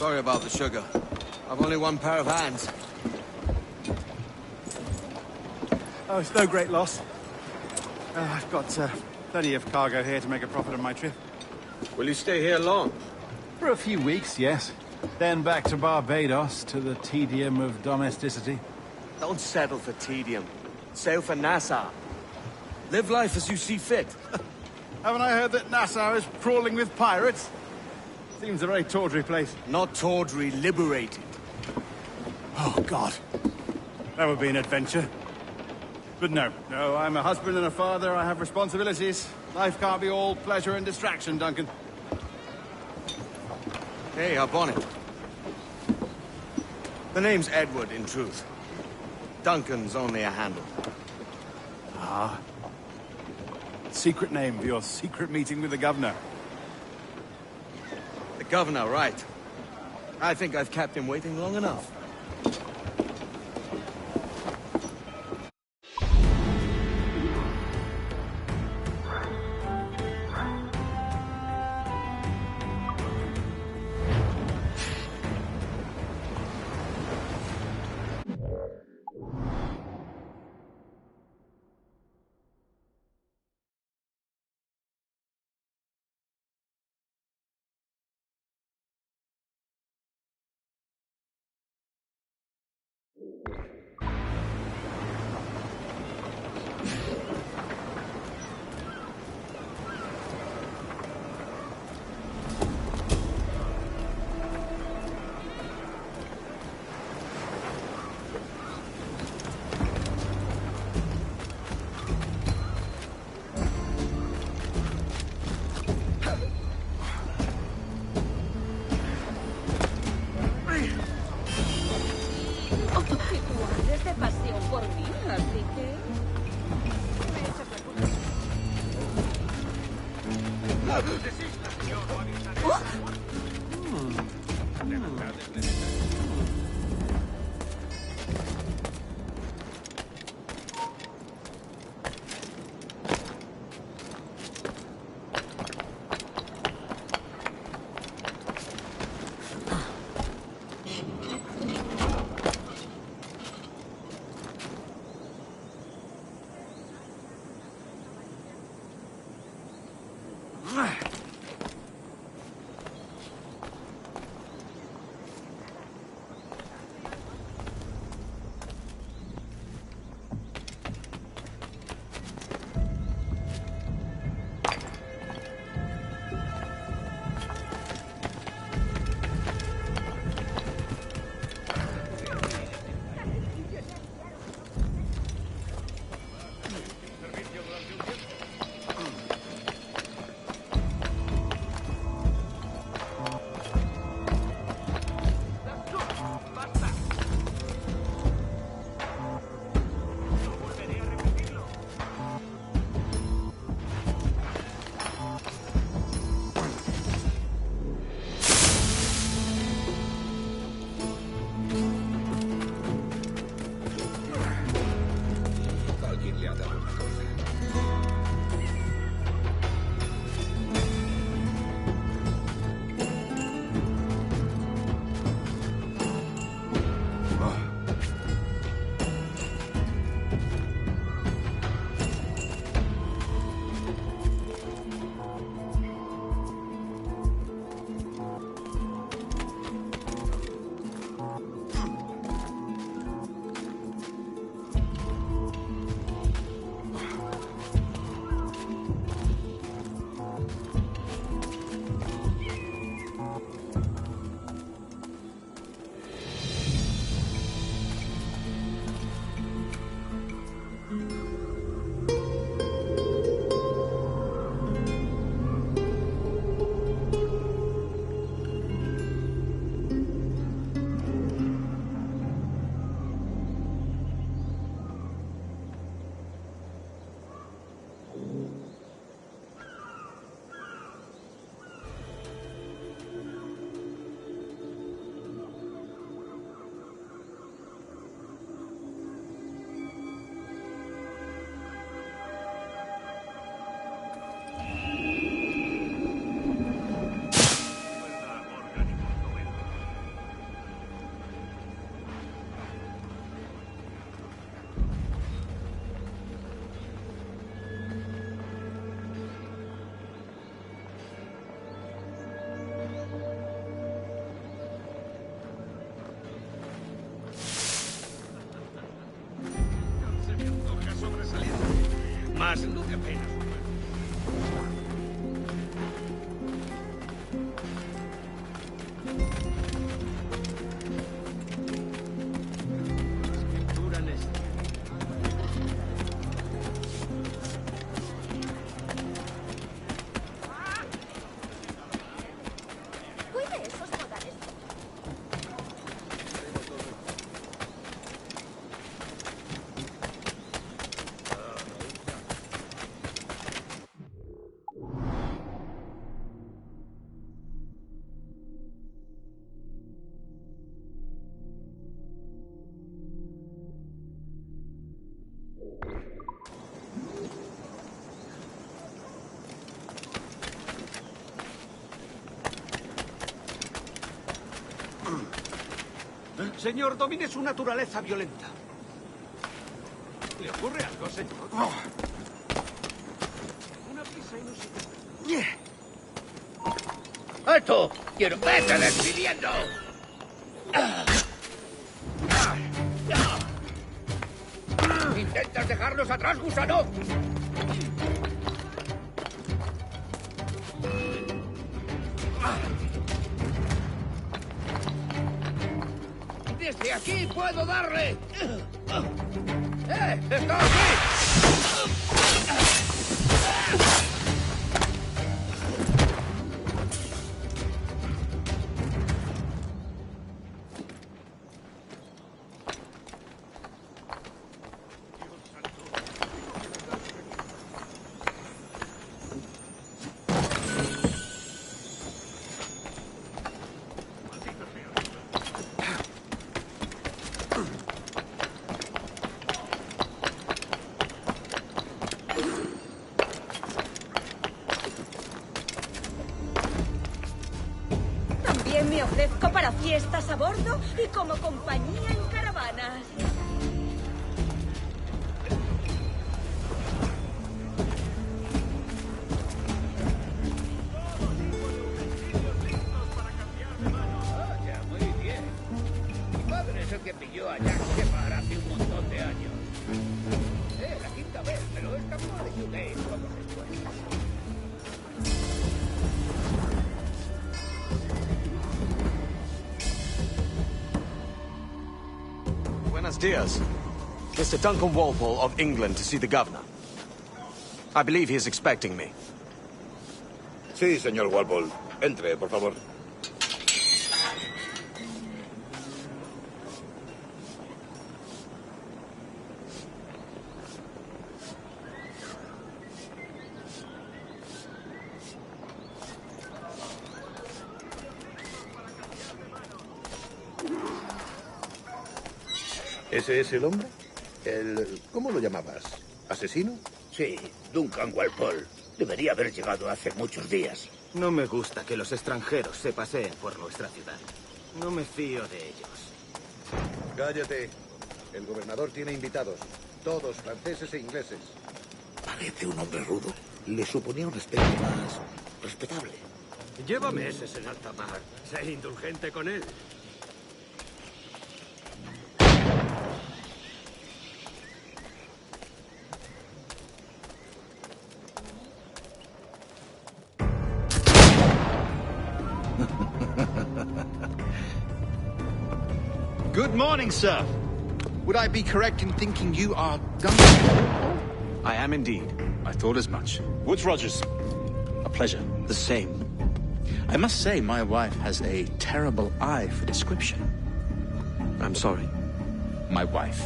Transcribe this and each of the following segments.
Sorry about the sugar. I've only one pair of hands. Oh, it's no great loss. I've got plenty of cargo here to make a profit on my trip. Will you stay here long? For a few weeks, yes. Then back to Barbados, to the tedium of domesticity. Don't settle for tedium. Sail for Nassau. Live life as you see fit. Haven't I heard that Nassau is crawling with pirates? Seems a very tawdry place. Not tawdry, liberated. Oh, God. That would be an adventure. But no, I'm a husband and a father, I have responsibilities. Life can't be all pleasure and distraction, Duncan. Hey, our bonnet. The name's Edward, in truth. Duncan's only a handle. Ah. Secret name for your secret meeting with the governor. The governor, right. I think I've kept him waiting long enough. Señor, domine su naturaleza violenta. ¿Le ocurre algo, señor? Una prisa inusitada. ¡Alto! ¡Quiero vete despidiendo! ¿Intentas dejarnos atrás, gusano? ¡Desde aquí puedo darle! ¡Está aquí! Me ofrezco para fiestas a bordo y como compañía en caravanas. Vaya, muy bien. Mi padre es el que pilló a Jack Shepard hace un montón de años. La quinta vez, pero escapó de Yugate poco después. Buenos dias. Mr. Duncan Walpole of England to see the governor. I believe he is expecting me. Sí, señor Walpole. Entre, por favor. ¿Ese es el hombre? ¿Cómo lo llamabas? ¿Asesino? Sí, Duncan Walpole. Debería haber llegado hace muchos días. No me gusta que los extranjeros se paseen por nuestra ciudad. No me fío de ellos. Cállate. El gobernador tiene invitados. Todos franceses e ingleses. Parece un hombre rudo. Le suponía un aspecto más respetable. Lleva meses en alta mar. Sé indulgente con él. Good morning, sir. Would I be correct in thinking you are Duncan? I am indeed. I thought as much. Woods Rogers. A pleasure. The same. I must say, my wife has a terrible eye for description. I'm sorry. My wife.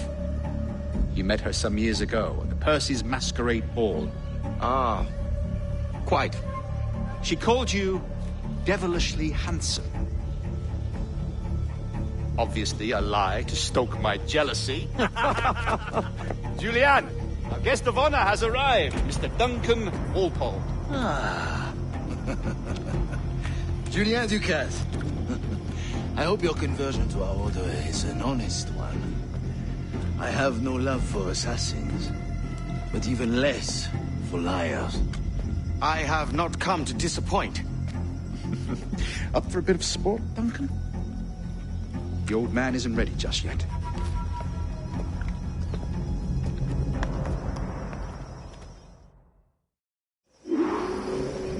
You met her some years ago at the Percy's Masquerade Ball. Ah, quite. She called you devilishly handsome. Obviously a lie to stoke my jealousy. Julianne, our guest of honor has arrived, Mr. Duncan Walpole. Ah. Julien Ducasse. I hope your conversion to our order is an honest one. I have no love for assassins, but even less for liars. I have not come to disappoint. Up for a bit of sport, Duncan? The old man isn't ready just yet.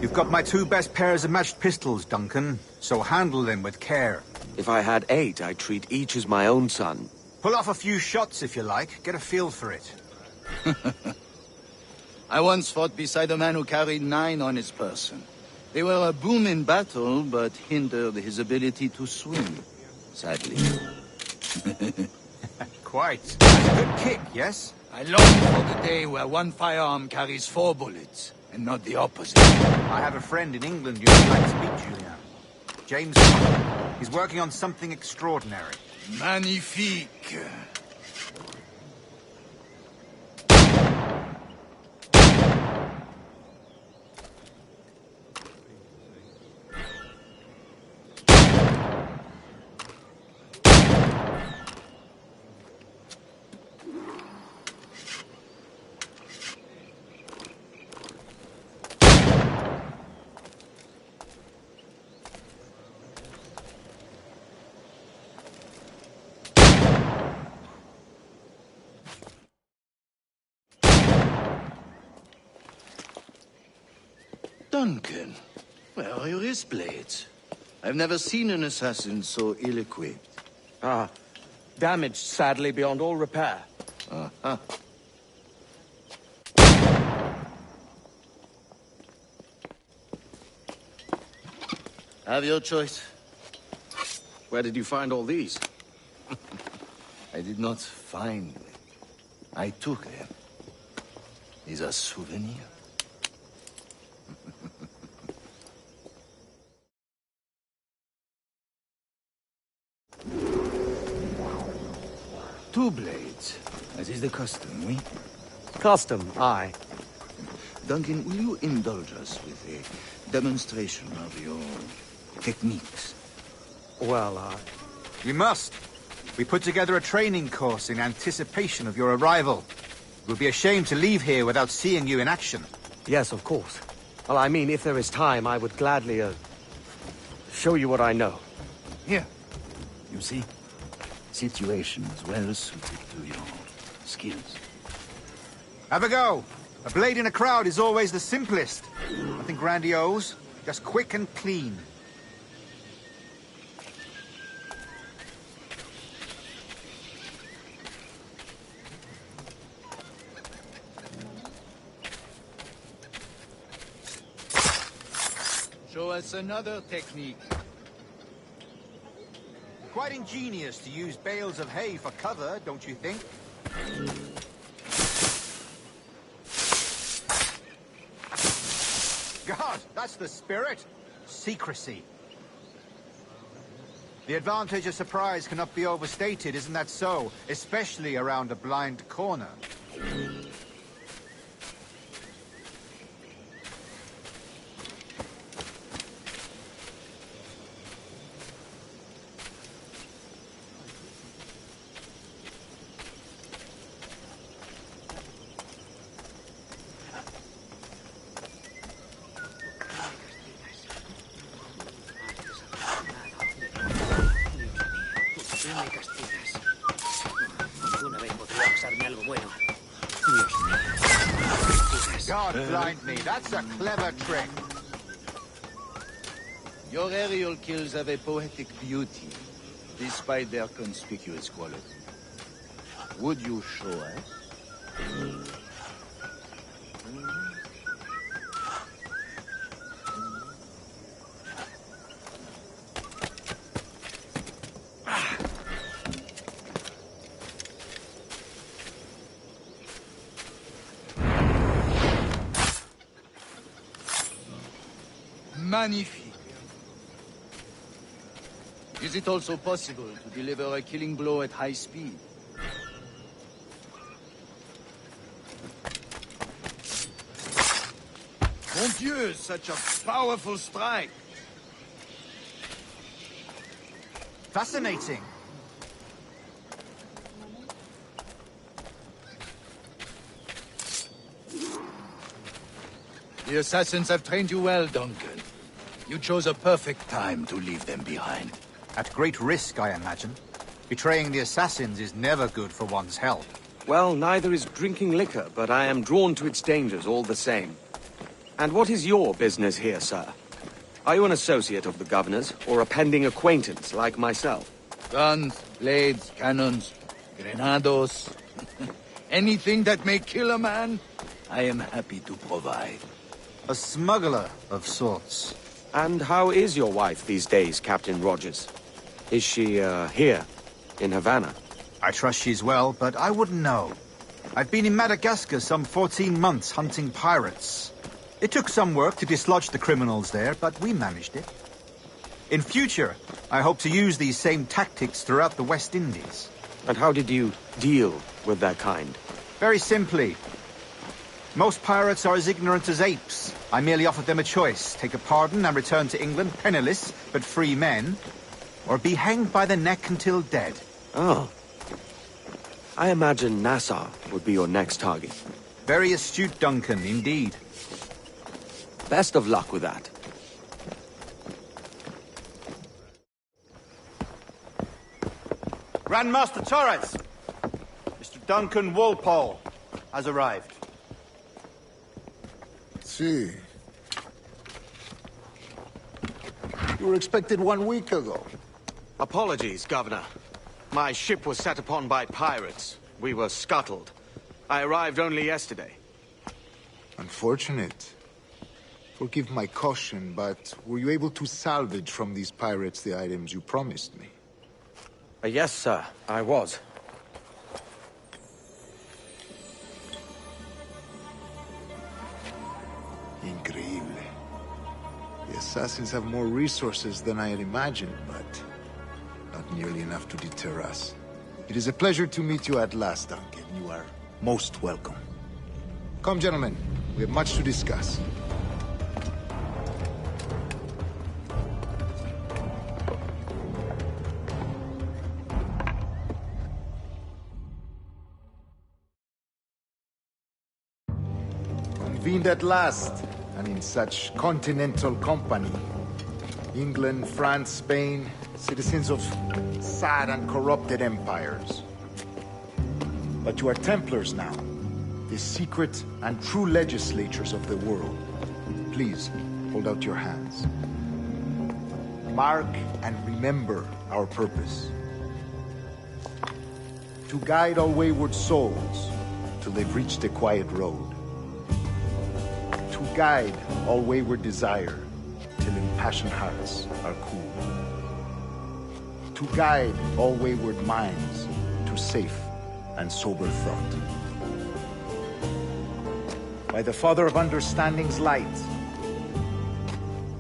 You've got my two best pairs of matched pistols, Duncan, so handle them with care. If I had 8, I'd treat each as my own son. Pull off a few shots if you like. Get a feel for it. I once fought beside a man who carried 9 on his person. They were a boon in battle, but hindered his ability to swim, sadly. Quite. That's a good kick, yes? I long for the day where one firearm carries 4 bullets, and not the opposite. I have a friend in England you'd like to meet, Julian. James Cotton. He's working on something extraordinary. Magnifique. Duncan, where are your wrist blades? I've never seen an assassin so ill-equipped. Ah, damaged sadly beyond all repair. Uh-huh. Have your choice. Where did you find all these? I did not find them. I took them. These are souvenirs. Two blades, as is the custom, oui? Custom, aye. Duncan, will you indulge us with a demonstration of your techniques? Well, We must. We put together a training course in anticipation of your arrival. It would be a shame to leave here without seeing you in action. yes, of course. Well, I mean, if there is time, I would gladly, show you what I know. Here. You see? Situations well suited to your skills. Have a go. A blade in a crowd is always the simplest. Nothing grandiose, just quick and clean. Show us another technique. Quite ingenious to use bales of hay for cover, don't you think? God, that's the spirit. Secrecy. The advantage of surprise cannot be overstated, isn't that so? Especially around a blind corner. God blind me, that's a clever trick. Your aerial kills have a poetic beauty, despite their conspicuous quality. Would you show us? Magnifique. Is it also possible to deliver a killing blow at high speed? Mon Dieu, such a powerful strike! Fascinating. The assassins have trained you well, Duncan. You chose a perfect time to leave them behind. At great risk, I imagine. Betraying the assassins is never good for one's health. Well, neither is drinking liquor, but I am drawn to its dangers all the same. And what is your business here, sir? Are you an associate of the governor's, or a pending acquaintance like myself? Guns, blades, cannons, grenados. Anything that may kill a man, I am happy to provide. A smuggler of sorts. And how is your wife these days, Captain Rogers? Is she, here, in Havana? I trust she's well, but I wouldn't know. I've been in Madagascar some 14 months hunting pirates. It took some work to dislodge the criminals there, but we managed it. In future, I hope to use these same tactics throughout the West Indies. And how did you deal with that kind? Very simply. Most pirates are as ignorant as apes. I merely offered them a choice. Take a pardon and return to England penniless, but free men. Or be hanged by the neck until dead. Oh. I imagine Nassau would be your next target. Very astute, Duncan, indeed. Best of luck with that. Grandmaster Torres! Mr. Duncan Walpole has arrived. See. You were expected 1 week ago. Apologies, Governor. My ship was set upon by pirates. We were scuttled. I arrived only yesterday. Unfortunate. Forgive my caution, but were you able to salvage from these pirates the items you promised me? Yes, sir. I was. Increíble. The assassins have more resources than I had imagined, but not nearly enough to deter us. It is a pleasure to meet you at last, Duncan. You are most welcome. Come, gentlemen. We have much to discuss. Convened at last, and in such continental company. England, France, Spain, citizens of sad and corrupted empires. But you are Templars now, the secret and true legislatures of the world. Please, hold out your hands. Mark and remember our purpose. To guide all wayward souls till they've reached the quiet road. To guide all wayward desire till impassioned hearts are cool. To guide all wayward minds to safe and sober thought. By the Father of Understanding's light,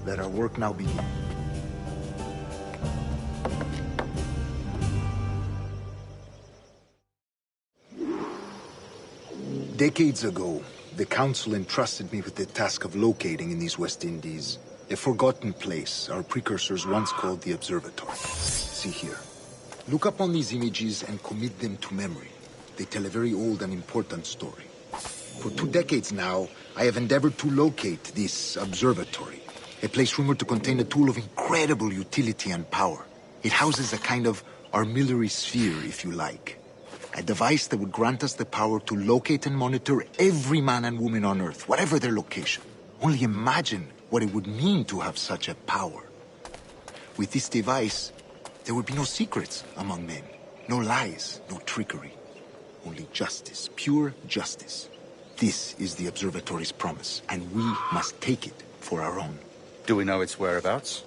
let our work now begin. Decades ago, the Council entrusted me with the task of locating in these West Indies a forgotten place our precursors once called the Observatory. See here. Look upon these images and commit them to memory. They tell a very old and important story. For 2 decades now, I have endeavored to locate this observatory, a place rumored to contain a tool of incredible utility and power. It houses a kind of armillary sphere, if you like. A device that would grant us the power to locate and monitor every man and woman on Earth, whatever their location. Only imagine what it would mean to have such a power. With this device, there would be no secrets among men, no lies, no trickery. Only justice, pure justice. This is the observatory's promise, and we must take it for our own. Do we know its whereabouts?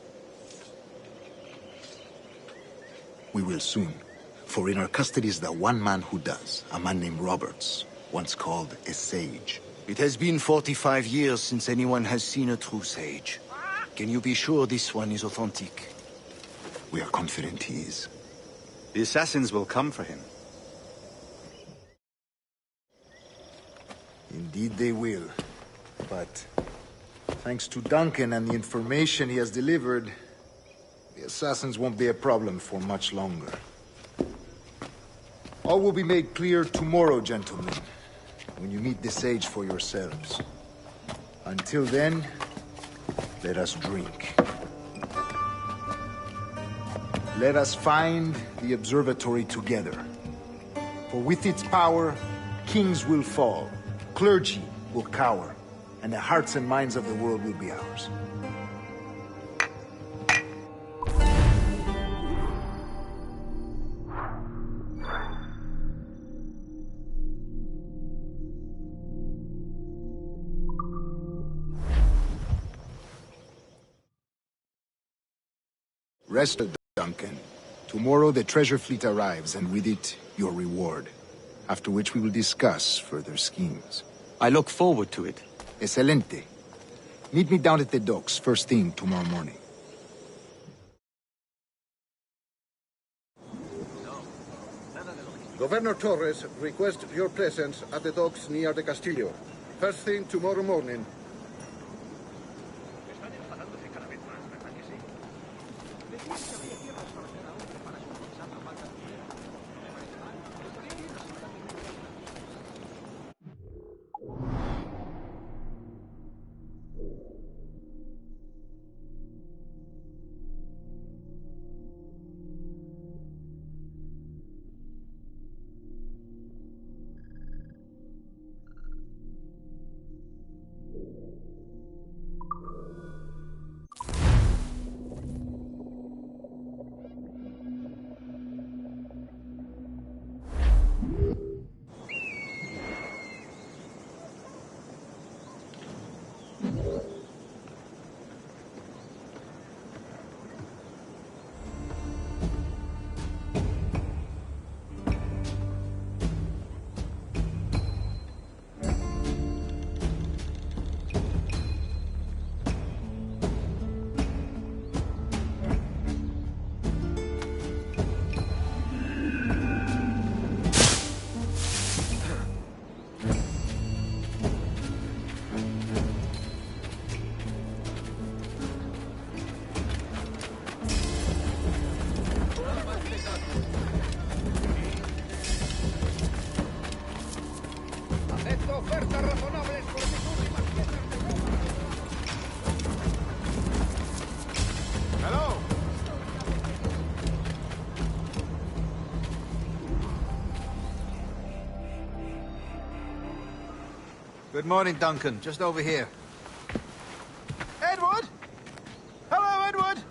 We will soon. For in our custody is the one man who does, a man named Roberts, once called a sage. It has been 45 years since anyone has seen a true sage. Can you be sure this one is authentic? We are confident he is. The assassins will come for him. Indeed they will. But thanks to Duncan and the information he has delivered, the assassins won't be a problem for much longer. All will be made clear tomorrow, gentlemen, when you meet the sage for yourselves. Until then, let us drink. Let us find the observatory together. For with its power, kings will fall, clergy will cower, and the hearts and minds of the world will be ours. Rest, Duncan. Tomorrow the treasure fleet arrives, and with it, your reward. After which we will discuss further schemes. I look forward to it. Excelente. Meet me down at the docks first thing tomorrow morning. Governor Torres requests your presence at the docks near the Castillo. First thing tomorrow morning. Good morning, Duncan. Just over here. Edward? Hello, Edward!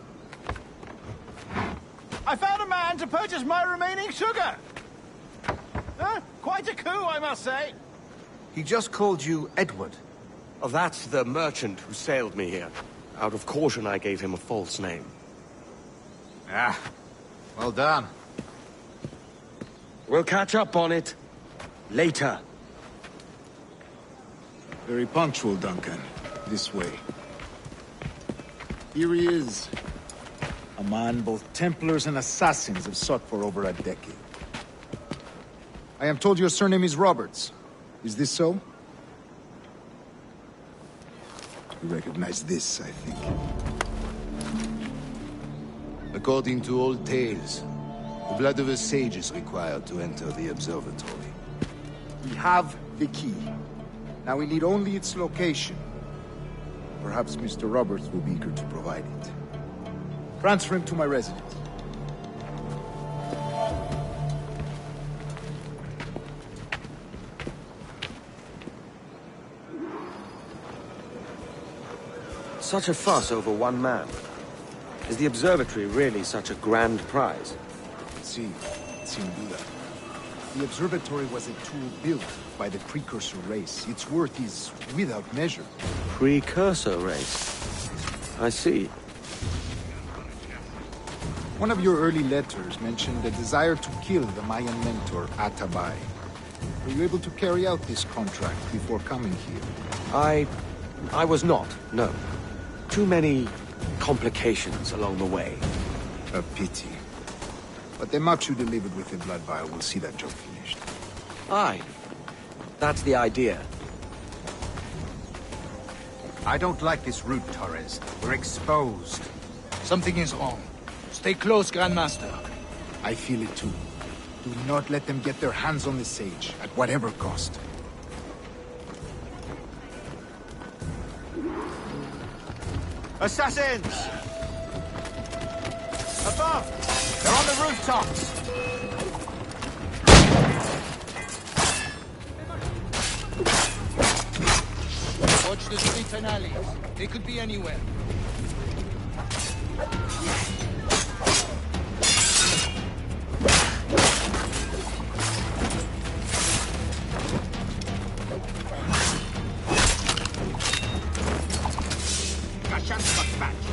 I found a man to purchase my remaining sugar! Quite a coup, I must say. He just called you Edward. Oh, that's the merchant who sailed me here. Out of caution, I gave him a false name. Ah, well done. We'll catch up on it later. Very punctual, Duncan. This way. Here he is. A man both Templars and Assassins have sought for over a decade. I am told your surname is Roberts. Is this so? You recognize this, I think. According to old tales, the blood of a sage is required to enter the observatory. We have the key. Now we need only its location. Perhaps Mr. Roberts will be eager to provide it. Transfer him to my residence. Such a fuss over one man. Is the observatory really such a grand prize? See, sin duda. The observatory was a tool built by the precursor race. Its worth is without measure. Precursor race. I see. One of your early letters mentioned a desire to kill the Mayan mentor, Atabay. Were you able to carry out this contract before coming here? I was not, no. Too many complications along the way. A pity. But the match you delivered with the blood vial will see that job finished. Aye. That's the idea. I don't like this route, Torres. We're exposed. Something is wrong. Stay close, Grandmaster. I feel it too. Do not let them get their hands on the sage, at whatever cost. Assassins! Above! They're on the rooftops! Watch the streets and alleys. They could be anywhere. Cachant dispatch.